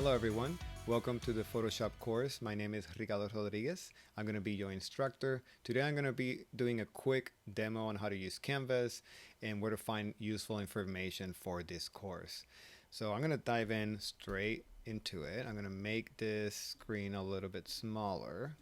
Hello everyone, welcome to the Photoshop course. My name is Ricardo Rodriguez. I'm going to be your instructor. Today I'm going to be doing a quick demo on how to use Canvas and where to find useful information for this course. So I'm going to dive in straight into it. I'm going to make this screen a little bit smaller.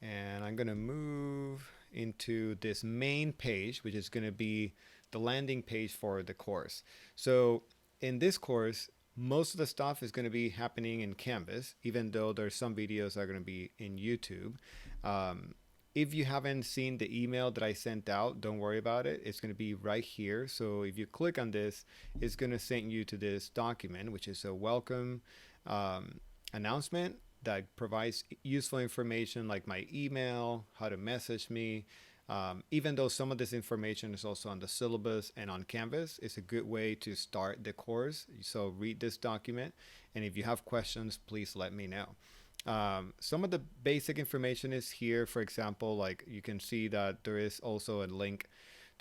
And I'm going to move into this main page, which is going to be the landing page for the course. So in this course, most of the stuff is going to be happening in Canvas, even though there's some videos that are going to be in YouTube. If you haven't seen the email that I sent out, don't worry about it. It's going to be right here. So if you click on this, it's going to send you to this document, which is a welcome announcement that provides useful information like my email, how to message me. Even though some of this information is also on the syllabus and on Canvas, it's a good way to start the course. So read this document, and if you have questions, please let me know. Some of the basic information is here. For example, like you can see that there is also a link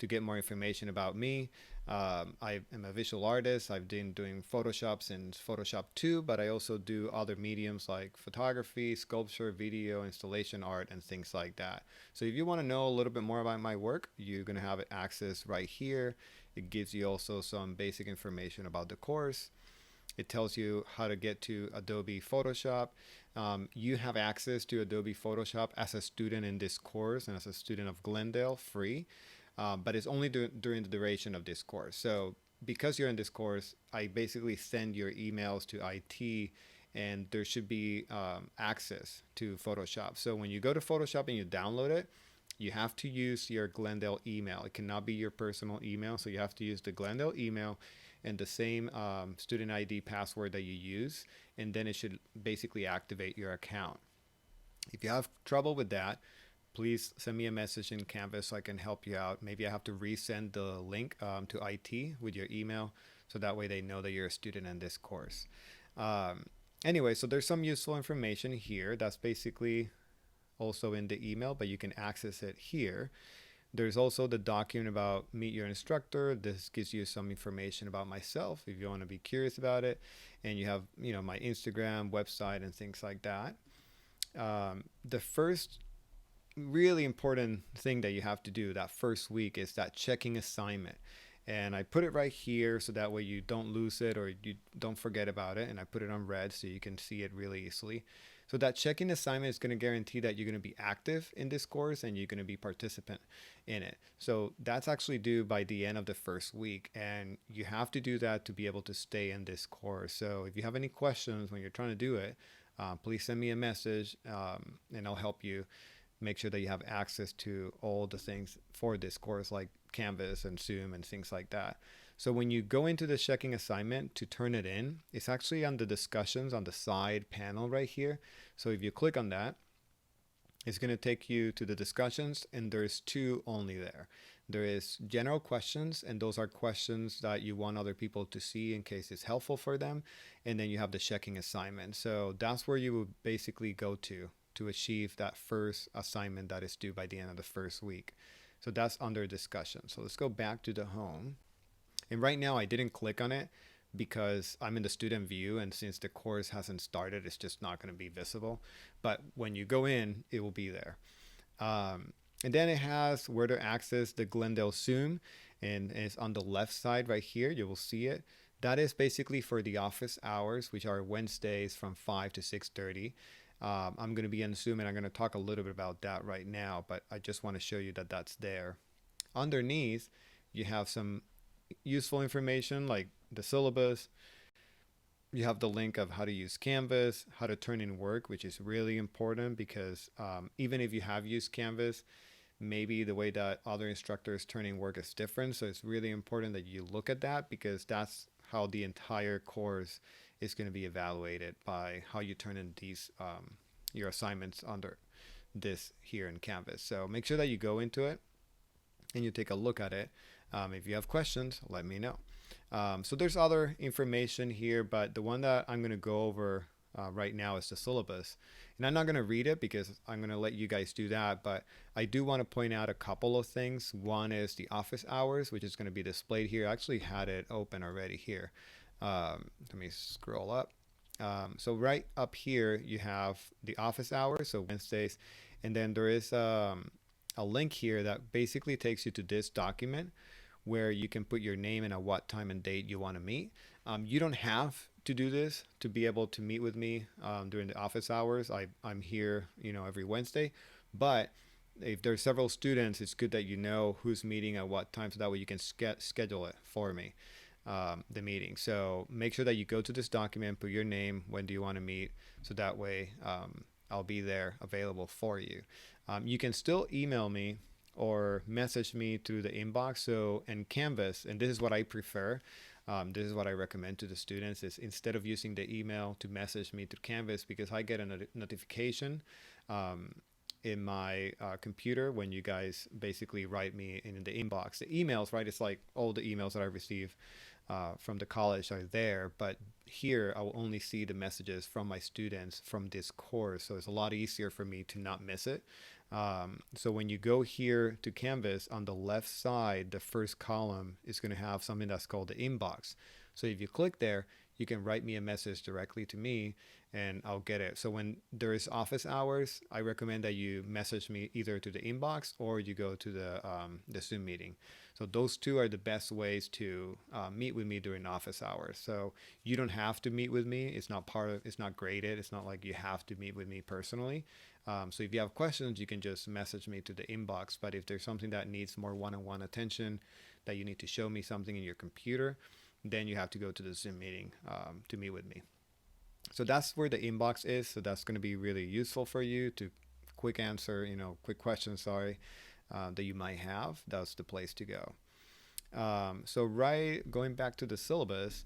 to get more information about me. I am a visual artist. I've been doing Photoshop since Photoshop 2, but I also do other mediums like photography, sculpture, video, installation art, and things like that. So if you want to know a little bit more about my work, you're going to have access right here. It gives you also some basic information about the course. It tells you how to get to Adobe Photoshop. You have access to Adobe Photoshop as a student in this course and as a student of Glendale free. But it's only during the duration of this course. So because you're in this course, I basically send your emails to IT, and there should be access to Photoshop. So when you go to Photoshop and you download it, you have to use your Glendale email. It cannot be your personal email, so you have to use the Glendale email and the same student ID password that you use, and then it should basically activate your account. If you have trouble with that, please send me a message in Canvas so I can help you out. Maybe I have to resend the link to IT with your email, so that way they know that you're a student in this course. Anyway, so there's some useful information here that's basically also in the email, but you can access it here. There's also the document about meet your instructor. This gives you some information about myself if you want to be curious about it. And you have, my Instagram, website, and things like that. The first really important thing that you have to do that first week is that checking assignment. And I put it right here so that way you don't lose it or you don't forget about it. And I put it on red so you can see it really easily. So that check-in assignment is going to guarantee that you're going to be active in this course and you're going to be participant in it. So that's actually due by the end of the first week, and you have to do that to be able to stay in this course. So if you have any questions when you're trying to do it, please send me a message and I'll help you make sure that you have access to all the things for this course like Canvas and Zoom and things like that. So when you go into the checking assignment to turn it in, it's actually on the discussions on the side panel right here. So if you click on that, it's going to take you to the discussions, and there's two only there. There is general questions, and those are questions that you want other people to see in case it's helpful for them. And then you have the checking assignment. So that's where you would basically go to achieve that first assignment that is due by the end of the first week. So that's under discussion. So let's go back to the home. And right now I didn't click on it because I'm in the student view, and since the course hasn't started, it's just not going to be visible. But when you go in, it will be there. And then it has where to access the Glendale Zoom, and it's on the left side right here. You will see it. That is basically for the office hours, which are Wednesdays from 5 to 6:30. I'm going to be in Zoom, and I'm going to talk a little bit about that right now, but I just want to show you that that's there. Underneath, you have some useful information like the syllabus. You have the link of how to use Canvas, how to turn in work, which is really important because even if you have used Canvas, maybe the way that other instructors turn in work is different. So it's really important that you look at that because that's how the entire course is going to be evaluated, by how you turn in these your assignments under this here in Canvas. So make sure that you go into it and you take a look at it. If you have questions, let me know. So there's other information here, but the one that I'm going to go over right now is the syllabus. And I'm not going to read it because I'm going to let you guys do that, but I do want to point out a couple of things. One is the office hours, which is going to be displayed here. I actually had it open already here. Let me scroll up. So right up here, you have the office hours, so Wednesdays, and then there is a link here that basically takes you to this document where you can put your name and at what time and date you want to meet. You don't have to do this to be able to meet with me during the office hours. I'm here, every Wednesday, but if there's several students, it's good that you know who's meeting at what time, so that way you can schedule it for me, the meeting. So make sure that you go to this document, put your name, when do you want to meet, so that way I'll be there available for you. You can still email me or message me through the inbox. So in Canvas, and this is what I prefer, this is what I recommend to the students, is instead of using the email, to message me through Canvas, because I get a notification in my computer when you guys basically write me in the inbox. The emails, right? It's like all the emails that I receive from the college are there, but here I will only see the messages from my students from this course. So it's a lot easier for me to not miss it. So when you go here to Canvas, on the left side, the first column is going to have something that's called the inbox. So if you click there, you can write me a message directly to me and I'll get it. So when there is office hours, I recommend that you message me either to the inbox or you go to the Zoom meeting. So those two are the best ways to meet with me during office hours. So you don't have to meet with me. It's not it's not graded. It's not like you have to meet with me personally. So if you have questions, you can just message me to the inbox. But if there's something that needs more one-on-one attention, that you need to show me something in your computer, then you have to go to the Zoom meeting to meet with me. So that's where the inbox is. So that's going to be really useful for you to quick answer, quick questions, that you might have. That's the place to go. So going back to the syllabus,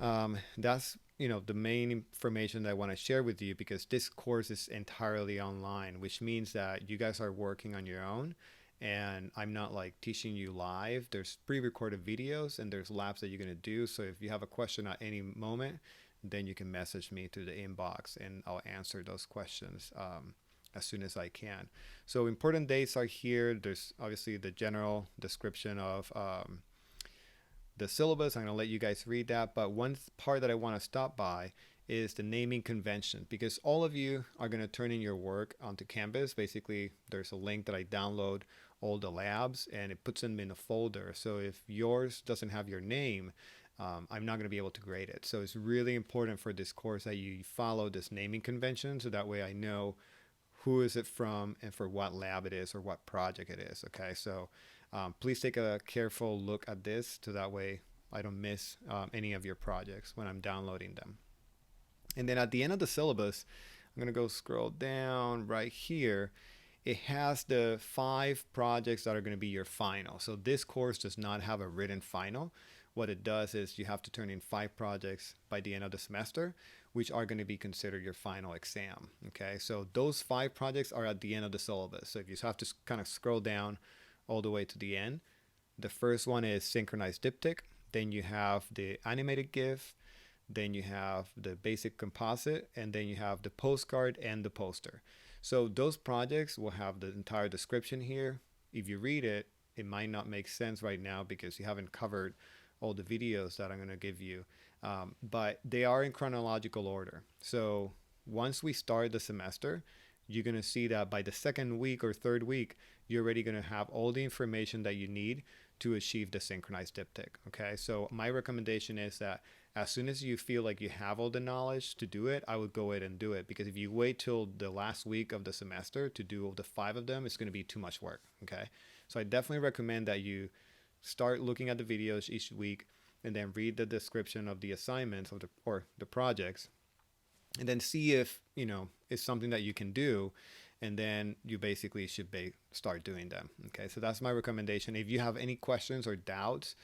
that's the main information that I want to share with you, because this course is entirely online, which means that you guys are working on your own, and I'm not like teaching you live. There's pre-recorded videos and there's labs that you're going to do. So if you have a question at any moment, then you can message me through the inbox and I'll answer those questions as soon as I can. So important dates are here. There's obviously the general description of the syllabus. I'm going to let you guys read that. But one part that I want to stop by is the naming convention, because all of you are going to turn in your work onto Canvas. Basically, there's a link that I download all the labs and it puts them in a folder. So if yours doesn't have your name, I'm not going to be able to grade it. So it's really important for this course that you follow this naming convention, so that way I know who is it from and for what lab it is or what project it is. Okay, so please take a careful look at this, so that way I don't miss any of your projects when I'm downloading them. And then at the end of the syllabus, I'm going to go scroll down right here. It has the 5 projects that are going to be your final. So this course does not have a written final. What it does is you have to turn in 5 projects by the end of the semester, which are going to be considered your final exam. Okay, so those 5 projects are at the end of the syllabus. So if you have to kind of scroll down all the way to the end, the first one is synchronized diptych. Then you have the animated GIF. Then you have the basic composite, and then you have the postcard and the poster. So those projects will have the entire description here. If you read it, it might not make sense right now because you haven't covered all the videos that I'm going to give you, but they are in chronological order. So once we start the semester, you're going to see that by the second week or third week, you're already going to have all the information that you need to achieve the synchronized diptych. Okay, so my recommendation is that as soon as you feel like you have all the knowledge to do it, I would go ahead and do it, because if you wait till the last week of the semester to do all the 5 of them, it's going to be too much work. Okay, so I definitely recommend that you start looking at the videos each week and then read the description of the assignments or the projects, and then see if it's something that you can do, and then you basically should start doing them. Okay, so that's my recommendation. If you have any questions or doubts,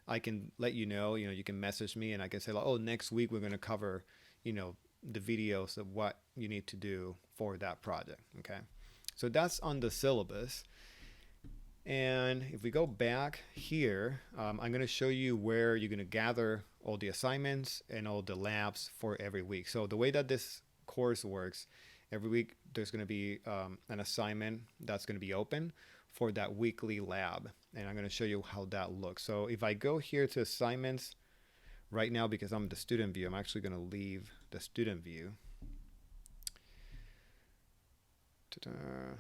I can let you know. You can message me and I can say, like, oh, next week we're going to cover the videos of what you need to do for that project. Okay, so that's on the syllabus. And if we go back here, I'm going to show you where you're going to gather all the assignments and all the labs for every week. So the way that this course works, every week there's going to be an assignment that's going to be open for that weekly lab. And I'm going to show you how that looks. So if I go here to assignments right now, because I'm the student view, I'm actually going to leave the student view.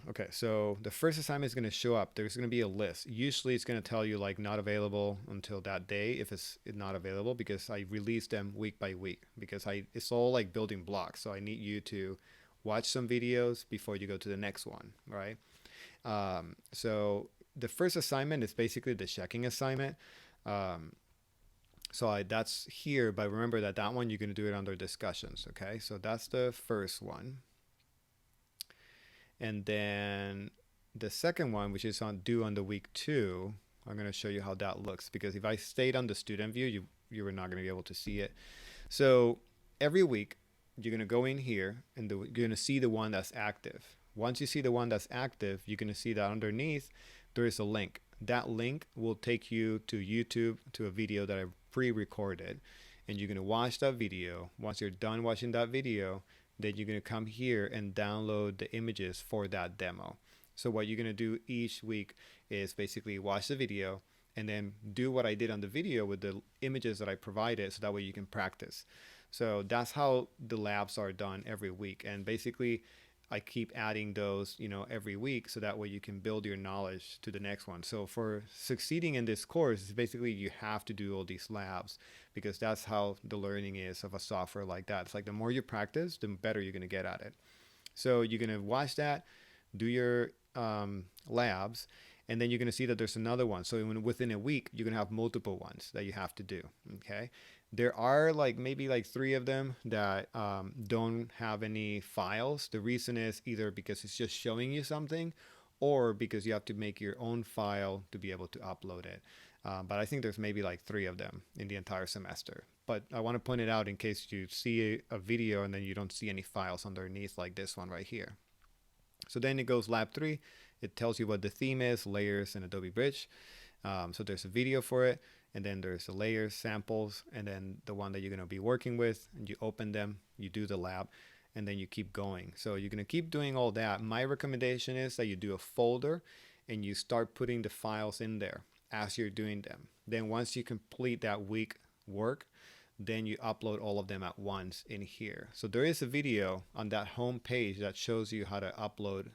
Okay, so the first assignment is going to show up. There's going to be a list. Usually it's going to tell you like not available until that day if it's not available, because I release them week by week, because it's all like building blocks. So I need you to watch some videos before you go to the next one, right? So the first assignment is basically the checking assignment. So that's here, but remember that one you're going to do it under discussions, okay? So that's the first one. And then the second one, which is due on the week 2, I'm going to show you how that looks, because if I stayed on the student view, you were not going to be able to see it. So every week, you're going to go in here and you're going to see the one that's active. Once you see the one that's active, you're going to see that underneath there is a link. That link will take you to YouTube, to a video that I pre-recorded, and you're going to watch that video. Once you're done watching that video, then you're going to come here and download the images for that demo. So what you're going to do each week is basically watch the video and then do what I did on the video with the images that I provided, so that way you can practice. So that's how the labs are done every week. And basically I keep adding those, every week, so that way you can build your knowledge to the next one. So for succeeding in this course, basically you have to do all these labs, because that's how the learning is of a software like that. It's like the more you practice, the better you're going to get at it. So you're going to watch that, do your labs, and then you're going to see that there's another one. So within a week, you're going to have multiple ones that you have to do. Okay. There are maybe 3 of them that don't have any files. The reason is either because it's just showing you something, or because you have to make your own file to be able to upload it. But I think there's maybe 3 of them in the entire semester. But I want to point it out in case you see a video and then you don't see any files underneath, like this one right here. So then it goes lab 3. It tells you what the theme is, layers, and Adobe Bridge. So there's a video for it. And then there's the layers, samples, and then the one that you're going to be working with, and you open them, you do the lab, and then you keep going. So you're going to keep doing all that. My recommendation is that you do a folder and you start putting the files in there as you're doing them. Then once you complete that week work, then you upload all of them at once in here. So there is a video on that home page that shows you how to upload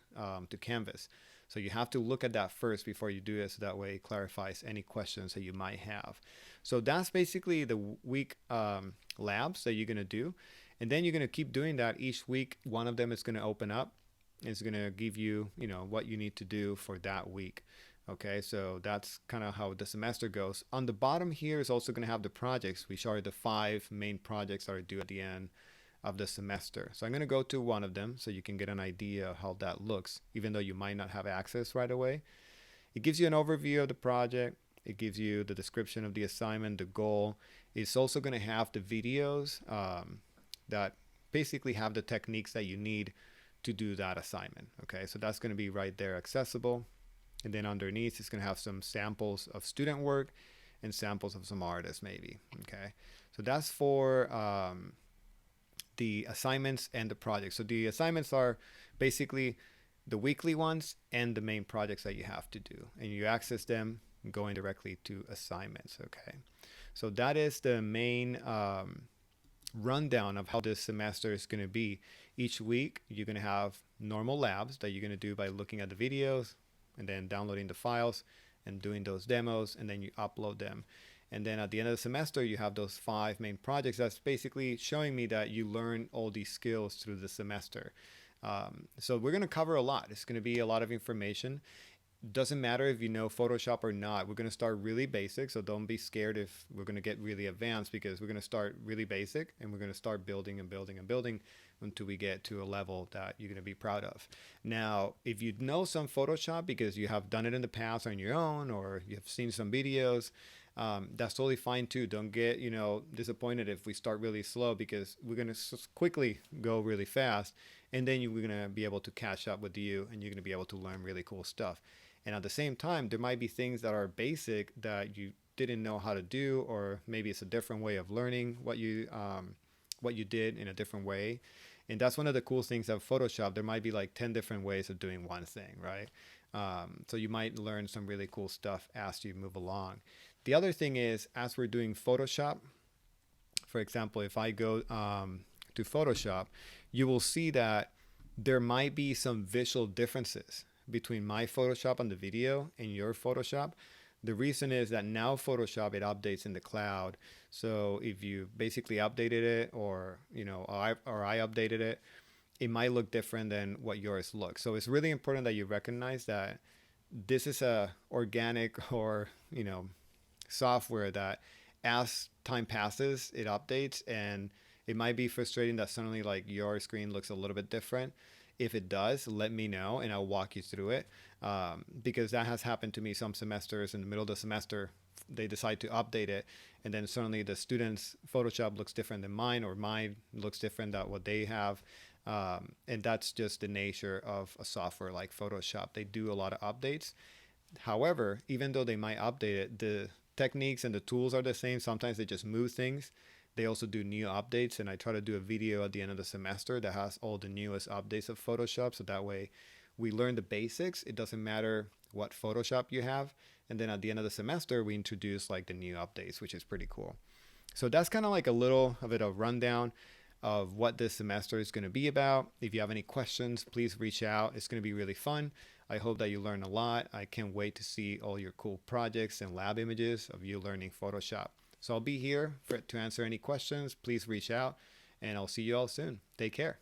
to Canvas. So you have to look at that first before you do it, so that way it clarifies any questions that you might have. So that's basically the week labs that you're going to do. And then you're going to keep doing that each week. One of them is going to open up. It's going to give you, what you need to do for that week. Okay, so that's kind of how the semester goes. On the bottom here is also going to have the projects, which are the 5 main projects that are due at the end of the semester. So I'm going to go to one of them so you can get an idea of how that looks, even though you might not have access right away. It gives you an overview of the project. It gives you the description of the assignment, the goal. It's also going to have the videos that basically have the techniques that you need to do that assignment. Okay, so that's going to be right there accessible. And then underneath, it's going to have some samples of student work and samples of some artists maybe. Okay, so that's for the assignments and the projects. So the assignments are basically the weekly ones and the main projects that you have to do, and you access them going directly to assignments. Okay, so that is the main rundown of how this semester is going to be. Each week you're going to have normal labs that you're going to do by looking at the videos and then downloading the files and doing those demos, and then you upload them. And then at the end of the semester, you have those 5 main projects. That's basically showing me that you learn all these skills through the semester. So we're going to cover a lot. It's going to be a lot of information. Doesn't matter if you know Photoshop or not. We're going to start really basic. So don't be scared if we're going to get really advanced, because we're going to start really basic and we're going to start building and building and building until we get to a level that you're going to be proud of. Now, if you know some Photoshop because you have done it in the past on your own, or you've seen some videos, that's totally fine too. Don't get disappointed if we start really slow, because we're going to quickly go really fast, and then we're going to be able to catch up with you, and you're going to be able to learn really cool stuff. And at the same time, there might be things that are basic that you didn't know how to do, or maybe it's a different way of learning what you did in a different way. And that's one of the cool things of Photoshop. There might be 10 different ways of doing one thing, right? So you might learn some really cool stuff as you move along. The other thing is, as we're doing Photoshop, For example, if I go to Photoshop, you will see that there might be some visual differences between my Photoshop on the video and your Photoshop. The reason is that now Photoshop, it updates in the cloud. So if you basically updated it, or I updated it, it might look different than what yours looks. So it's really important that you recognize that this is a organic, or software that, as time passes, it updates, and it might be frustrating that suddenly like your screen looks a little bit different. If it does, let me know and I'll walk you through it, because that has happened to me some semesters. In the middle of the semester, they decide to update it, and then suddenly the students' Photoshop looks different than mine, or mine looks different than what they have. And that's just the nature of a software like Photoshop. They do a lot of updates. However, even though they might update it, the techniques and the tools are the same. Sometimes they just move things. They also do new updates, and I try to do a video at the end of the semester that has all the newest updates of Photoshop, so that way we learn the basics. It doesn't matter what Photoshop you have. And then at the end of the semester, we introduce like the new updates, which is pretty cool. So that's kind of like a little of it, a rundown of what this semester is going to be about. If you have any questions, please reach out. It's going to be really fun. I hope that you learn a lot. I can't wait to see all your cool projects and lab images of you learning Photoshop. So I'll be here to answer any questions. Please reach out, and I'll see you all soon. Take care.